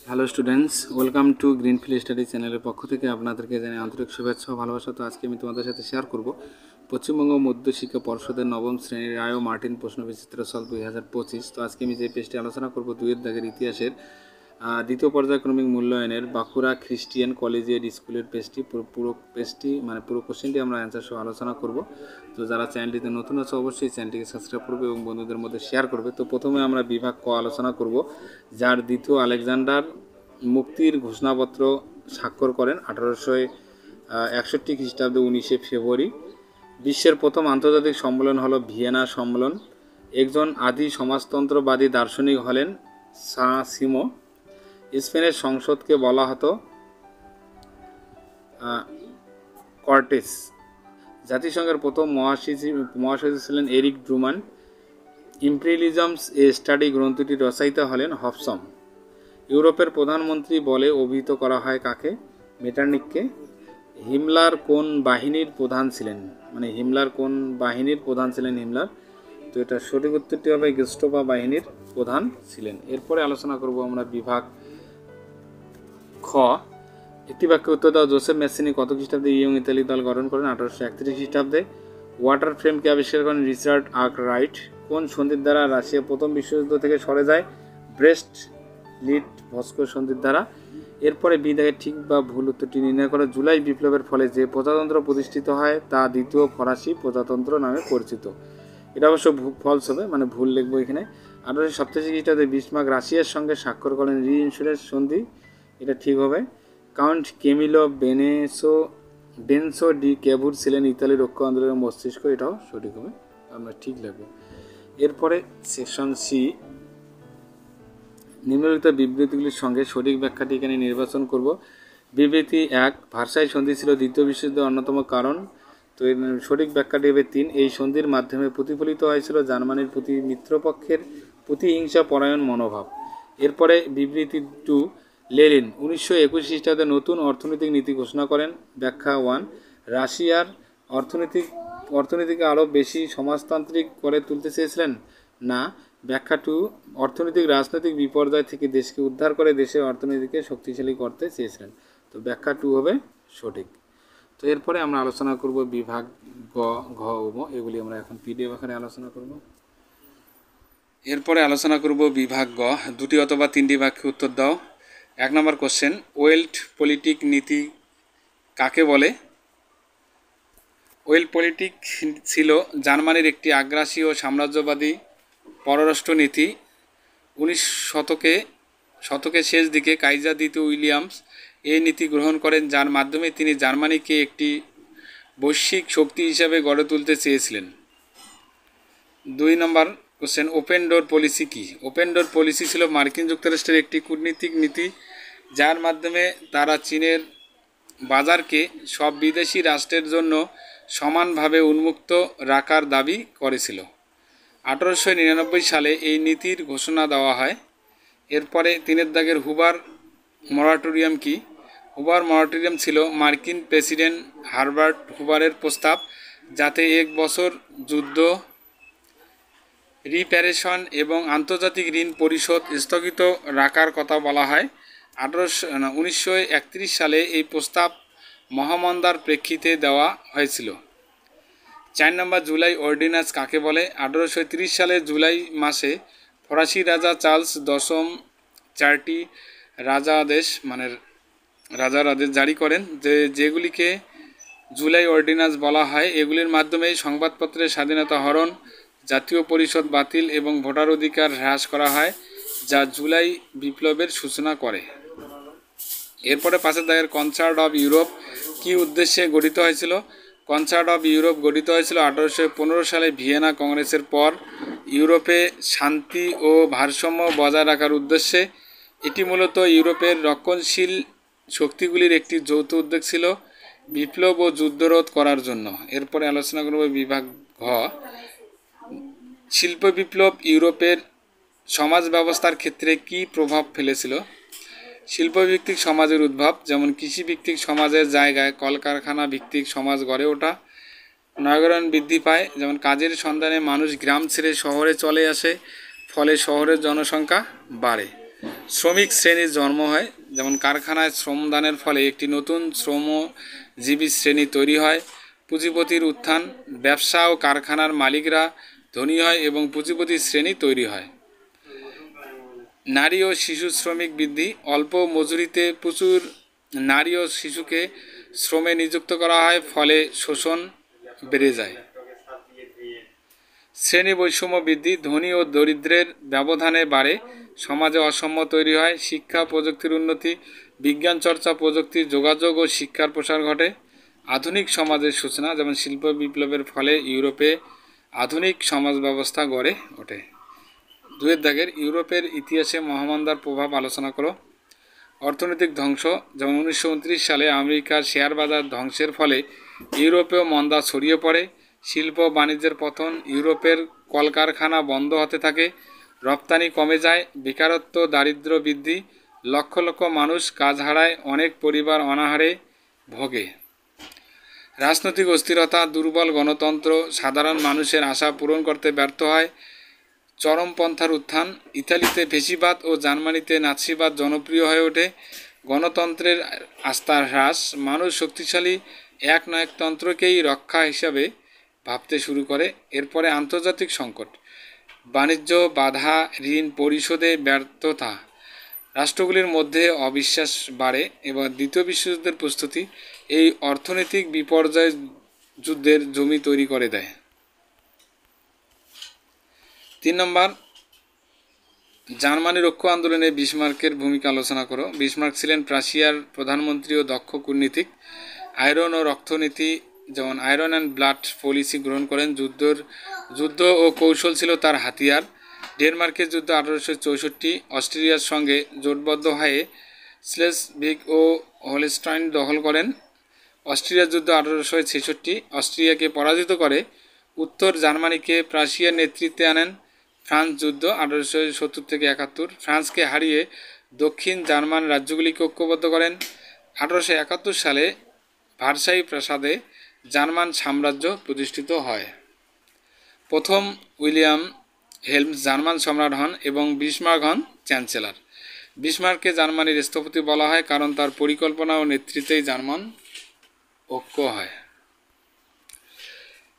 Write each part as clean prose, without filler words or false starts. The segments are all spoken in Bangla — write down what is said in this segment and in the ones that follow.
Hello students, welcome to greenfield study চ্যানেলের পক্ষ থেকে আপনাদেরকে জানাই আন্তরিক শুভেচ্ছা ও ভালোবাসা। তো আজকে আমি তোমাদের সাথে শেয়ার করব পশ্চিমবঙ্গ মধ্য শিক্ষা পর্ষদের নবম শ্রেণীর রায় ও মার্টিন প্রশ্নবিচিত্র সল 2025। তো আজকে আমি যে পেজটি আলোচনা করব দুইয়ের দাগের ইতিহাসের দ্বিতীয় পর্যায়ক্রমিক মূল্যায়নের বাঁকুড়া খ্রিস্টিয়ান কলেজিয়েট স্কুলের পেজটি পুরো কোশ্চেনটি আমরা অ্যান্সার সহ আলোচনা করব। তো যারা চ্যানেলটিতে নতুন আছে অবশ্যই চ্যানেলটিকে সাবস্ক্রাইব করবে এবং বন্ধুদের মধ্যে শেয়ার করবে। তো প্রথমে আমরা বিভাগ ক আলোচনা করব, যার দ্বিতীয় আলেকজান্ডার মুক্তির ঘোষণাপত্র স্বাক্ষর করেন 1861 খ্রিস্টাব্দে 19শে ফেব্রুয়ারি। বিশ্বের প্রথম আন্তর্জাতিক সম্মেলন হলো ভিয়েনা সম্মেলন। একজন আদি সমাজতন্ত্রবাদী দার্শনিক হলেন সিমো। স্পেনের সংসদকে বলা হতো কর্টেস। জাতিসংঘের প্রথম মহাসচিব ছিলেন এরিক ড্রুমান। ইম্পেরিয়ালিজমস এ স্টাডি গ্রন্থটি রচয়িতা হলেন হবসন। ইউরোপের প্রধানমন্ত্রী বলে অভিহিত করা হয় কাকে? মেটারনিখকে। হিমলার কোন বাহিনীর প্রধান ছিলেন? হিমলার কোন বাহিনীর প্রধান ছিলেন হিমলার? তো এটা সঠিক উত্তরটি হবে গেস্টাপো বাহিনীর প্রধান ছিলেন। এরপরে আলোচনা করব আমরা বিভাগ খ। একটি বাক্যে উত্তর দাও। জোসেফ মেসিনি কত খ্রিস্টাব্দে ইয়ং ইতালি দল গঠন করেন? 1831 খ্রিস্টাব্দে। ওয়াটার ফ্রেমকে আবিষ্কার করেন রিচার্ড আর্করাইট। কোন সন্ধির দ্বারা রাশিয়া প্রথম বিশ্বযুদ্ধ থেকে সরে যায়? ব্রেস্ট লিট ভস্কো সন্ধির দ্বারা। এরপরে বিদায়ের ঠিক বা ভুল উত্তরটি নির্ণয় করে। জুলাই বিপ্লবের ফলে যে প্রজাতন্ত্র প্রতিষ্ঠিত হয় তা দ্বিতীয় ফরাসি প্রজাতন্ত্র নামে পরিচিত। এটা অবশ্য ফলস হবে, ভুল লিখবো এখানে। 1887 খ্রিস্টাব্দে বিসমার্ক রাশিয়ার সঙ্গে স্বাক্ষর করেন রি ইন্স্যুরেন্স সন্ধি। এটা ঠিক হবে। কাউন্ট কেমিলো বেনসো ডি ক্যাভুর ছিলেন ইতালির রক্ষা আন্দোলনের মস্তিষ্ক। এটাও সঠিক হবে, আমরা ঠিক লাগবে। এরপরে সেকশন সি। নিম্নলিখিত বিবৃতিগুলির সঙ্গে সঠিক ব্যাখ্যাটি এখানে নির্বাচন করব। বিবৃতি 1, ভার্সাই সন্ধি ছিল দ্বিতীয় বিশ্বযুদ্ধের অন্যতম কারণ। তো এর সঠিক ব্যাখ্যাটি হবে 3, এই সন্ধির মাধ্যমে প্রতিফলিত হয়েছিল জার্মানির প্রতি মিত্রপক্ষের প্রতিহিংসা পরায়ণ মনোভাব। এরপরে বিবৃতি 2, লেনিন 1921 খ্রিস্টাব্দে নতুন অর্থনৈতিক নীতি ঘোষণা করেন। ব্যাখ্যা 1, রাশিয়ার অর্থনীতিকে আরও বেশি সমাজতান্ত্রিক করে তুলতে চেয়েছিলেন। না। ব্যাখ্যা 2, অর্থনৈতিক রাজনৈতিক বিপর্যয় থেকে দেশকে উদ্ধার করে দেশের অর্থনীতিকে শক্তিশালী করতে চেয়েছিলেন। তো ব্যাখ্যা 2 হবে সঠিক। তো এরপরে আমরা আলোচনা করব বিভাগ গ, ঘ ও ম। এগুলি আমরা এখন পিডিএফ আকারে আলোচনা করব। এরপরে আলোচনা করব বিভাগ গ। 2টি অথবা 3টি বাক্যে উত্তর দাও। 1 নম্বর কোশ্চেন, ওয়েল্ট পলিটিক নীতি কাকে বলে? ওয়েল্ট পলিটিক ছিল জার্মানির একটি আগ্রাসী ও সাম্রাজ্যবাদী পররাষ্ট্রনীতি। 19 শতকের শেষ দিকে কাইজার দ্বিতীয় উইলিয়ামস এই নীতি গ্রহণ করেন, যার মাধ্যমে তিনি জার্মানিকে একটি বৈশ্বিক শক্তি হিসাবে গড়ে তুলতে চেয়েছিলেন। 2 নম্বর কোশ্চেন, ওপেন ডোর পলিসি কী? ওপেন ডোর পলিসি ছিল মার্কিন যুক্তরাষ্ট্রের একটি কূটনৈতিক নীতি, যার মাধ্যমে তারা চীনের বাজারকে সব বিদেশি রাষ্ট্রের জন্য সমানভাবে উন্মুক্ত রাখার দাবি করেছিল। 1899 সালে এই নীতির ঘোষণা দেওয়া হয়। এরপরে 3 দাগের হুবার মরাটোরিয়াম কি? হুবার মরাটোরিয়াম ছিল মার্কিন প্রেসিডেন্ট হারবার্ট হুবারের প্রস্তাব, যাতে 1 বছর যুদ্ধ, রিপ্যারেশন এবং আন্তর্জাতিক ঋণ পরিশোধ স্থগিত রাখার কথা বলা হয়। 1931 সালে এই প্রস্তাব মহামন্দার প্রেক্ষিতে দেওয়া হয়েছিল। 4 নম্বর, জুলাই অর্ডিন্যান্স কাকে বলে? 1830 সালের জুলাই মাসে ফরাসি রাজা চার্লস দশম 4টি রাজাদেশ জারি করেন, যেগুলিকে জুলাই অর্ডিন্যান্স বলা হয়। এগুলির মাধ্যমে সংবাদপত্রের স্বাধীনতা হরণ, জাতীয় পরিষদ বাতিল এবং ভোটার অধিকার হ্রাস করা হয়, যা জুলাই বিপ্লবের সূচনা করে। এরপরে 5 দাগের কনসার্ট অফ ইউরোপ কী উদ্দেশ্যে গঠিত হয়েছিল? কনসার্ট অফ ইউরোপ গঠিত হয়েছিল 1815 সালে ভিয়েনা কংগ্রেসের পর ইউরোপে শান্তি ও ভারসাম্য বজায় রাখার উদ্দেশ্যে। এটি মূলত ইউরোপের রক্ষণশীল শক্তিগুলির একটি যৌথ উদ্যোগ ছিল বিপ্লব ও যুদ্ধরোধ করার জন্য। এরপরে আলোচনা করব বিভাগ ঘ। শিল্প বিপ্লব ইউরোপের সমাজ ব্যবস্থার ক্ষেত্রে কী প্রভাব ফেলেছিল? শিল্পভিত্তিক সমাজের উদ্ভব, যেমন কৃষিভিত্তিক সমাজের জায়গায় কলকারখানা ভিত্তিক সমাজ গড়ে ওঠা। নগরায়ণ বৃদ্ধি পায়, যেমন কাজের সন্ধানে মানুষ গ্রাম ছেড়ে শহরে চলে আসে, ফলে শহরের জনসংখ্যা বাড়ে। শ্রমিক শ্রেণীর জন্ম হয়, যেমন কারখানায় শ্রমদানের ফলে একটি নতুন শ্রমজীবী শ্রেণী তৈরি হয়। পুঁজিপতির উত্থান, ব্যবসা ও কারখানার মালিকরা ধনী হয় এবং পুঁজিপতি শ্রেণী তৈরি হয়। নারী ও শিশু শ্রমিক বৃদ্ধি, অল্প মজুরিতে প্রচুর নারী ও শিশুকে শ্রমে নিযুক্ত করা হয়, ফলে শোষণ বেড়ে যায়। শ্রেণী বৈষম্য বৃদ্ধি, ধনী ও দরিদ্রের ব্যবধানে বাড়ে, সমাজে অসাম্য তৈরি হয়। শিক্ষা প্রযুক্তির উন্নতি, বিজ্ঞান চর্চা, প্রযুক্তি, যোগাযোগ ও শিক্ষার প্রসার ঘটে। আধুনিক সমাজের সূচনা, যেমন শিল্প বিপ্লবের ফলে ইউরোপে আধুনিক সমাজ ব্যবস্থা গড়ে ওঠে। 2 দাগের ইউরোপের ইতিহাসে মহামন্দার প্রভাব আলোচনা করো। অর্থনৈতিক ধ্বংস, যেমন 1929 সালে আমেরিকার শেয়ার বাজার ধ্বংসের ফলে ইউরোপেও মন্দা ছড়িয়ে পড়ে। শিল্প বাণিজ্যের পতন, ইউরোপের কলকারখানা বন্ধ হতে থাকে, রপ্তানি কমে যায়। বেকারত্ব, দারিদ্র্য বৃদ্ধি, লক্ষ লক্ষ মানুষ কাজ হারায়, অনেক পরিবার অনাহারে ভোগে। রাজনৈতিক অস্থিরতা, দুর্বল গণতন্ত্র, সাধারণ মানুষের আশা পূরণ করতে ব্যর্থ হয়। চরমপন্থার উত্থান, ইতালিতে ফ্যাসিবাদ ও জার্মানিতে নাৎসিবাদ জনপ্রিয় হয়ে ওঠে। গণতন্ত্রের আস্থা হ্রাস, মানুষ শক্তিশালী একনায়কতন্ত্রকেই রক্ষা হিসাবে ভাবতে শুরু করে। এরপরে আন্তর্জাতিক সংকট, বাণিজ্য বাধা, ঋণ পরিশোধে ব্যর্থতা, রাষ্ট্রগুলির মধ্যে অবিশ্বাস বাড়ে এবং দ্বিতীয় বিশ্বযুদ্ধের প্রস্তুতি এই অর্থনৈতিক বিপর্যয় যুদ্ধের জমি তৈরি করে দেয়। 3 নম্বর, জার্মানি রক্ষা আন্দোলনে বিসমার্কের ভূমিকা আলোচনা করো। বিসমার্ক ছিলেন প্রাশিয়ার প্রধানমন্ত্রী ও দক্ষ কূটনীতিক। আয়রন ও রক্তনীতি, যেমন আয়রন অ্যান্ড ব্লাড পলিসি গ্রহণ করেন। যুদ্ধ ও কৌশল ছিল তার হাতিয়ার। ডেনমার্কের যুদ্ধ 1864, অস্ট্রিয়ার সঙ্গে জোটবদ্ধ হয়ে স্লেসভিগ ও হোলস্টাইন দখল করেন। অস্ট্রিয়ার যুদ্ধ 1866, অস্ট্রিয়াকে পরাজিত করে উত্তর জার্মানিকে প্রাশিয়ার নেতৃত্বে আনেন। ফ্রান্স যুদ্ধ 1870 থেকে 71, ফ্রান্সকে হারিয়ে দক্ষিণ জার্মান রাজ্যগুলিকে ঐক্যবদ্ধ করেন। 1871 সালে ভার্সাই প্রাসাদে জার্মান সাম্রাজ্য প্রতিষ্ঠিত হয়। প্রথম উইলিয়াম হেলমস জার্মান সম্রাট হন এবং বিসমার্ক হন চ্যান্সেলর। বিসমার্ককে জার্মানির স্থপতি বলা হয় কারণ তার পরিকল্পনা ও নেতৃত্বেই জার্মান ঐক্য হয়।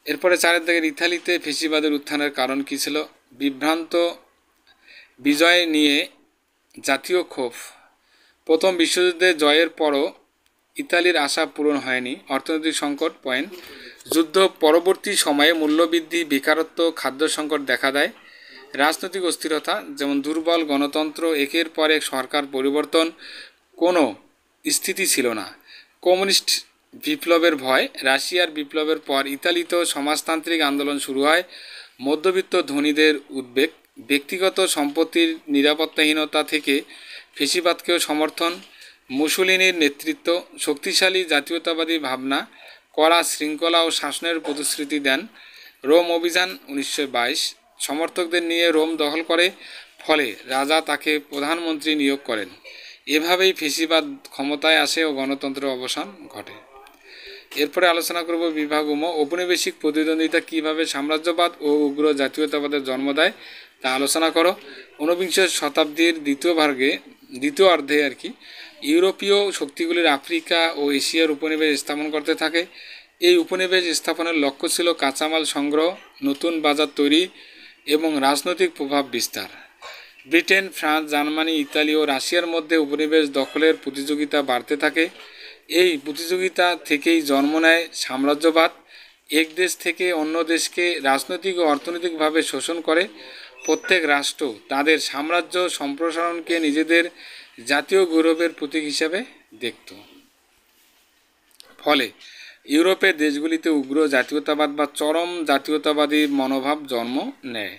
এরপরে 4 দাগের ইতালিতে ফ্যাসিবাদের উত্থানের কারণ কী ছিল? বিভ্রান্ত বিজয় নিয়ে জাতীয় ক্ষোভ, প্রথম বিশ্বযুদ্ধে জয়ের পরও ইতালির আশা পূরণ হয়নি। অর্থনৈতিক সংকট পয়েন্ট, যুদ্ধ পরবর্তী সময়ে মূল্যবৃদ্ধি, বেকারত্ব, খাদ্য সংকট দেখা দেয়। রাজনৈতিক অস্থিরতা, যেমন দুর্বল গণতন্ত্র, একের পর এক সরকার পরিবর্তন, কোনো স্থিতি ছিল না। কমিউনিস্ট বিপ্লবের ভয়, রাশিয়ার বিপ্লবের পর ইতালিতেও সমাজতান্ত্রিক আন্দোলন শুরু হয়। মধ্যবিত্ত ধনীদের উদ্বেগ, ব্যক্তিগত সম্পত্তির নিরাপত্তাহীনতা থেকে ফ্যাসিবাদকেও সমর্থন। মুসোলিনির নেতৃত্ব, শক্তিশালী জাতীয়তাবাদী ভাবনা, কড়া শৃঙ্খলা ও শাসনের প্রতিশ্রুতি দেন। রোম অভিযান 1922, সমর্থকদের নিয়ে রোম দখল করে, ফলে রাজা তাকে প্রধানমন্ত্রী নিয়োগ করেন। এভাবেই ফ্যাসিবাদ ক্ষমতায় আসে ও গণতন্ত্রের অবসান ঘটে। এরপরে আলোচনা করব বিভাগ ঔপনিবেশিক প্রতিদ্বন্দ্বিতা কীভাবে সাম্রাজ্যবাদ ও উগ্র জাতীয়তাবাদের জন্ম দেয় তা আলোচনা করো। 19বিংশ শতাব্দীর দ্বিতীয় অর্ধে ইউরোপীয় শক্তিগুলির আফ্রিকা ও এশিয়ার উপনিবেশ স্থাপন করতে থাকে। এই উপনিবেশ স্থাপনের লক্ষ্য ছিল কাঁচামাল সংগ্রহ, নতুন বাজার তৈরি এবং রাজনৈতিক প্রভাব বিস্তার। ব্রিটেন, ফ্রান্স, জার্মানি, ইতালি ও রাশিয়ার মধ্যে উপনিবেশ দখলের প্রতিযোগিতা বাড়তে থাকে। এই প্রতিযোগিতা থেকেই জন্ম নেয় সাম্রাজ্যবাদ। এক দেশ থেকে অন্য দেশকে রাজনৈতিক ও অর্থনৈতিকভাবে শোষণ করে। প্রত্যেক রাষ্ট্র তাদের সাম্রাজ্য সম্প্রসারণকে নিজেদের জাতীয় গৌরবের প্রতীক হিসাবে দেখত। ফলে ইউরোপের দেশগুলিতে উগ্র জাতীয়তাবাদ বা চরম জাতীয়তাবাদী মনোভাব জন্ম নেয়।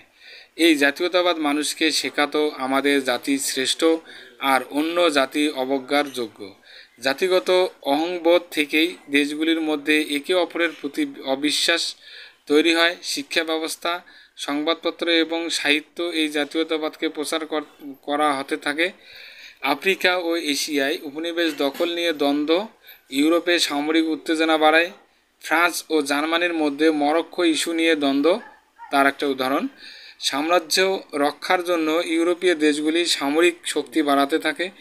এই জাতীয়তাবাদ মানুষকে শেখাতো আমাদের জাতি শ্রেষ্ঠ আর অন্য জাতি অবজ্ঞার যোগ্য। জাতিগত অহংবোধ থেকেই দেশগুলির মধ্যে একে অপরের প্রতি অবিশ্বাস তৈরি হয়। শিক্ষা ব্যবস্থা, সংবাদপত্র এবং সাহিত্য এই জাতীয়তাবাদকে প্রচার করা হতে থাকে। আফ্রিকা ও এশিয়ায় উপনিবেশ দখল নিয়ে দ্বন্দ্ব ইউরোপে সামরিক উত্তেজনা বাড়ায়। ফ্রান্স ও জার্মানির মধ্যে মরক্কো ইস্যু নিয়ে দ্বন্দ্ব তার একটা উদাহরণ। সাম্রাজ্য রক্ষার জন্য ইউরোপীয় দেশগুলি সামরিক শক্তি বাড়াতে থাকে,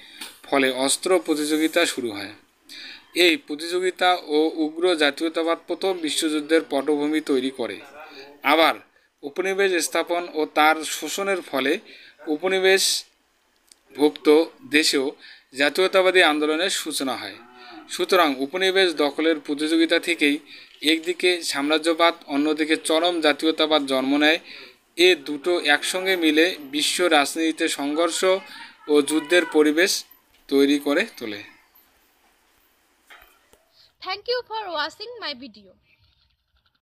ফলে অস্ত্র প্রতিযোগিতা শুরু হয়। এই প্রতিযোগিতা ও উগ্র জাতীয়তাবাদ প্রথম বিশ্বযুদ্ধের পটভূমি তৈরি করে। আবার উপনিবেশ স্থাপন ও তার শোষণের ফলে উপনিবেশভুক্ত দেশেও জাতীয়তাবাদী আন্দোলনের সূচনা হয়। সুতরাং উপনিবেশ দখলের প্রতিযোগিতা থেকেই একদিকে সাম্রাজ্যবাদ, অন্যদিকে চরম জাতীয়তাবাদ জন্ম নেয়। এ দুটো একসঙ্গে মিলে বিশ্ব রাজনীতিতে সংঘর্ষ ও যুদ্ধের পরিবেশ তৈরি করে তোলে। Thank you for watching my video.